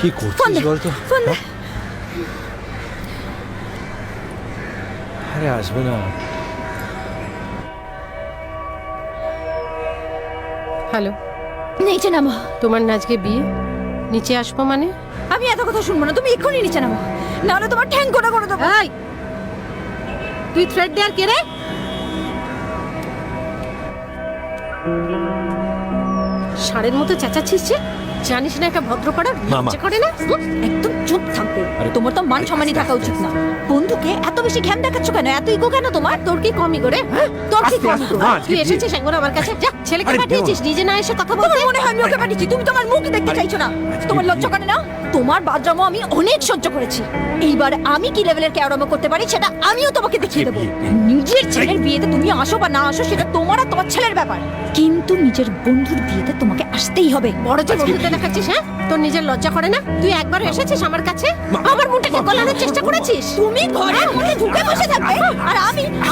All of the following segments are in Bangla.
কি করছিস বলতো? আরে আসবে না। হ্যালো, নিচে নামো। তোমার না আজকে বিয়ে? নিচে আসবো মানে? আমি এত কথা শুনবো না, তুমি এক্ষুনি নিচে নামো, নাহলে তোমার ঠ্যাং কোনা করে দেবো। এই, তুই থ্রেড দেয়ার কে রে? ষাঁড়ের মতো চেঁচাচ্ছিস যে? জানিস না একটা ভদ্রপাড়ার লজ্জা করে না? একদম চুপ থাকবে। তোমার তো মান সম্মানই থাকা উচিত না। বন্ধুকে এত বেশি ঘ্যাম দেখাচ্ছ কেন? এত ইগো কেন তোমার? তোর কি কমই করে? হ্যাঁ, তোর কি কমই করে? তুই এসেছিস একবার আমার কাছে? যা, ছেলেকে পাঠিয়েছিস, নিজে না এসে কথা বলতে? তোমার মনে হয় আমি ওকে পাঠিয়েছি? তুমি তোমার মুখ দেখতে চাইছো না? তোমার লজ্জা করে না? তোমার বাদরামো আমি অনেক সহ্য করেছি। এইবার আমি কি লেভেলের কেওড়ামো করতে পারি সেটা আমিও তোমাকে দেখিয়ে দেবো। নিজের ছেলের বিয়েতে তুমি আসো বা না আসো সেটা তোমার আর তোমার ছেলের ব্যাপার, কিন্তু নিজের বন্ধুর বিয়েতে তোমাকে আসতেই হবে। বড় যে বন্ধুতে দেখাচ্ছিস, হ্যাঁ? তোর নিজের লজ্জা করে না? তুই একবার এসেছিস আমার কাছে, আমার মুখটাকে গলানোর চেষ্টা করেছিস। তুমি ঘরে মধ্যে ঢুকে বসে থাকবে আর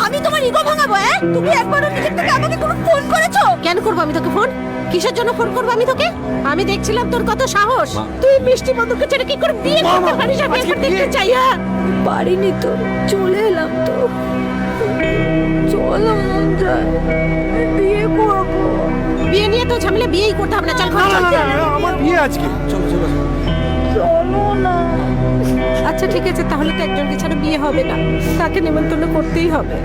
আমি তোমার ইগো ভাঙাবো? হ্যাঁ, তুমি একবারও নিজের থেকে আমাকে কোনো ফোন করেছো? কেন করবো আমি তোকে ফোন? কিসের জন্য ফোন করবো আমি তোকে? আমি দেখছিলাম তোর কত সাহস। তুই মিষ্টি বন্ধুকে ছেড়ে কি করে বিয়ে করতে পারিস? আমি একবার দেখতে চাই। হ্যাঁ, পারিনি তো, চলে এলাম তো। চলো মন যায়, বিয়ে করবো। বিয়ে নিয়ে তো ঝামেলা, বিয়েই করতে হবে না। চল ঘরে চল। আমার বিয়ে আজকে। চলো চলো। চলো না। আচ্ছা ঠিক আছে, তাহলে তো একজনকে ছাড়া বিয়ে হবে না, তাকে নেমন্তন্ন করতেই হবে।